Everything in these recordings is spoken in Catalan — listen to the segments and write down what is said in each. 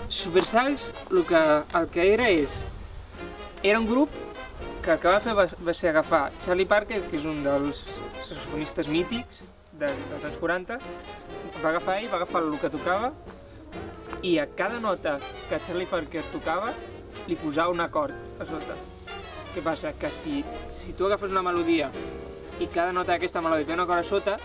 Supersax el que era un grup que el que va fer va ser agafar Charlie Parker, que és un dels saxofonistes mítics dels anys 40, va agafar el que tocava i a cada nota que Charlie Parker tocava li posava un acord a sota. Què passa? Que si tu agafes una melodia i cada nota d'aquesta melodia té un acord a sota,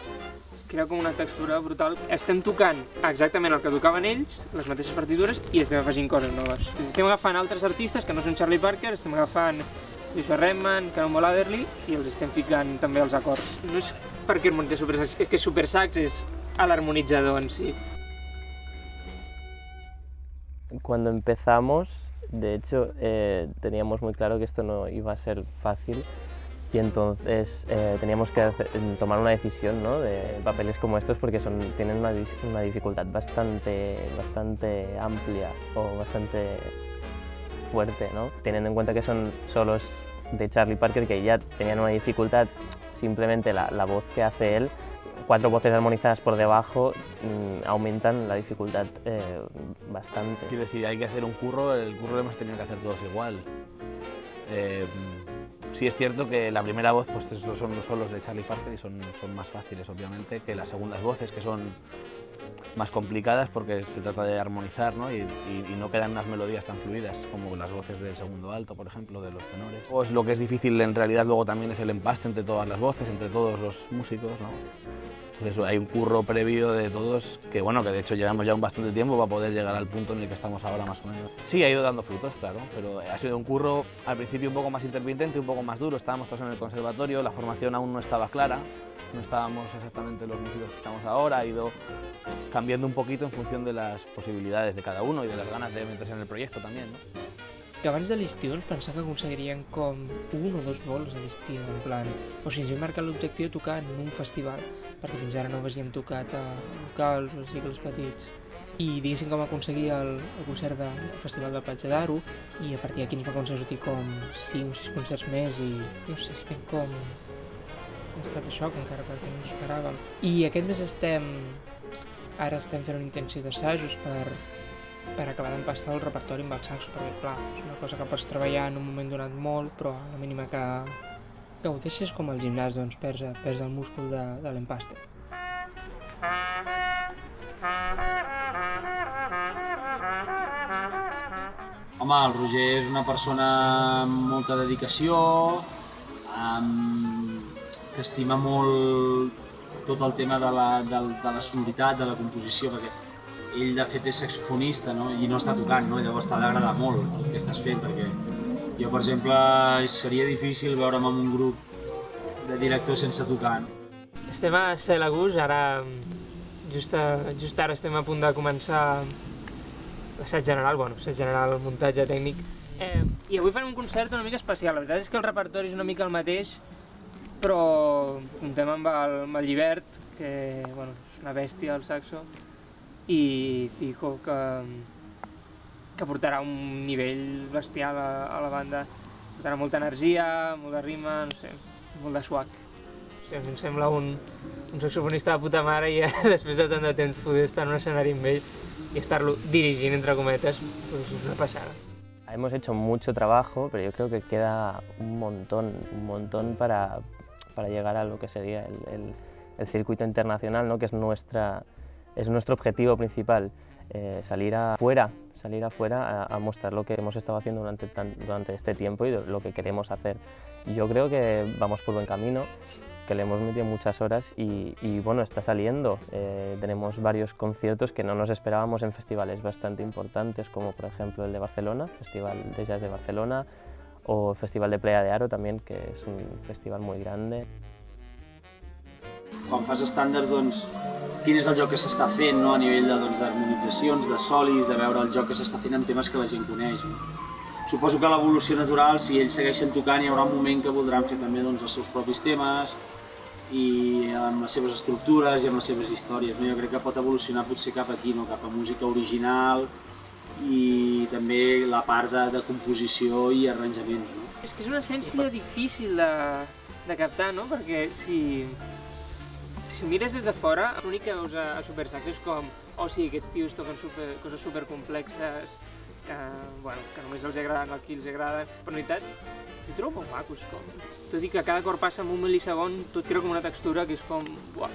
es crea com una textura brutal. Estem tocant exactament el que tocaven ells, les mateixes partitures, i estem afegint coses noves. Estem agafant altres artistes que no són Charlie Parker, estem agafant Joshua Redman, Cannonball Adderley, i els estem ficant també els acords. No és perquè el munté Supersax, és que Supersax és l'harmonitzador en si. Cuando empezamos, de hecho, teníamos muy claro que esto no iba a ser fácil y entonces teníamos que tomar una decisión, ¿no?, de papeles como estos porque tienen una dificultad bastante amplia o bastante fuerte, ¿no? Teniendo en cuenta que son solos de Charlie Parker que ya tenían una dificultad, simplemente la voz que hace él, 4 voces armonizadas por debajo aumentan la dificultad bastante. Quiero decir, hay que hacer un curro, el curro lo hemos tenido que hacer todos igual. Sí es cierto que la primera voz pues, son los solos de Charlie Parker y son más fáciles, obviamente, que las segundas voces, que son más complicadas porque se trata de armonizar, ¿no? y no quedan unas melodías tan fluidas como las voces del segundo alto, por ejemplo, de los tenores. Pues lo que es difícil en realidad luego también es el empaste entre todas las voces, entre todos los músicos, ¿no? Entonces hay un curro previo de todos que, bueno, que de hecho llevamos ya un bastante tiempo para poder llegar al punto en el que estamos ahora más o menos. Sí, ha ido dando frutos, claro, pero ha sido un curro al principio un poco más intermitente, un poco más duro. Estábamos todos en el conservatorio, la formación aún no estaba clara, no estábamos exactamente los músicos que estamos ahora, ha ido cambiando un poquito en función de las posibilidades de cada uno y de las ganas de meterse en el proyecto también, ¿no? Que abans de l'estiu ens pensava que aconseguirien com 1 o 2 bolos a l'estiu, en plan... O sigui, ens hem marcat l'objectiu de tocar en un festival, perquè fins ara no havíem tocat a locals o cicles petits. I diguéssim com aconseguir el concert del Festival del Platja d'Aro, i a partir d'aquí ens va aconseguir sortir com 5 o 6 concerts més i no sé, estem com... en estat de xoc encara perquè no ho esperàvem. I aquest mes ara estem fent una intenció d'assajos per acabar d'empastar el repertori amb el saxo, perquè clar, és una cosa que pots treballar en un moment donat molt, però a la mínima que ho deixes com al gimnàs, doncs perds el múscul de l'empaste. Home, el Roger és una persona amb molta dedicació, que estima molt tot el tema de la sonoritat, de la composició, perquè ell de fet és saxofonista, no? I no està tocant, no? Llavors t'ha d'agradar molt el que estàs fent, perquè jo, per exemple, seria difícil veure'm en un grup de directors sense tocar. Estem a Cel·lagus, ara, just ara estem a punt de començar l'assaig general, el muntatge tècnic. I avui farem un concert una mica especial, la veritat és que el repertori és una mica el mateix, però comptem amb el Llibert, que és una bèstia al saxo, i fijo que portarà un nivell bestial a la banda. Portarà molta energia, molta rima, no sé, molt de swag. O sigui, a mi em sembla un saxofonista de puta mare i després de tant de temps poder estar en un escenari amb ell y estarlo dirigint, entre cometes, pues es una pasada. Hemos hecho mucho trabajo, pero yo creo que queda un montón para llegar a lo que sería el circuito internacional, ¿no?, que es nuestro objetivo principal, salir afuera a mostrar lo que hemos estado haciendo durante este tiempo y lo que queremos hacer. Yo creo que vamos por buen camino, que le hemos metido muchas horas y bueno, está saliendo. Tenemos varios conciertos que no nos esperábamos en festivales bastante importantes, como por ejemplo el de Barcelona, Festival de Jazz de Barcelona, o el Festival de Playa de Aro también, que es un festival muy grande. Quan fas estàndards, doncs, quin és el joc que s'està fent, no?, a nivell d'harmonitzacions, de solis, de veure el joc que s'està fent en temes que la gent coneix. No? Suposo que l'evolució natural, si ells segueixen tocant, hi haurà un moment que voldran fer també doncs, els seus propis temes i amb les seves estructures i amb les seves històries. No? Jo crec que pot evolucionar potser cap aquí, no? Cap a música original i també la part de composició i arranjaments. No? És que és una essència difícil de captar, no? Perquè si Si ho mires des de fora, l'únic que veus a Super Sax és com, oh sí, aquests tios toquen coses supercomplexes, que només els agraden el que els agrada, però en veritat s'hi trobo molt macos, tot i que cada cop passa en un mil·lisegon, tot crea com una textura que és com, uah,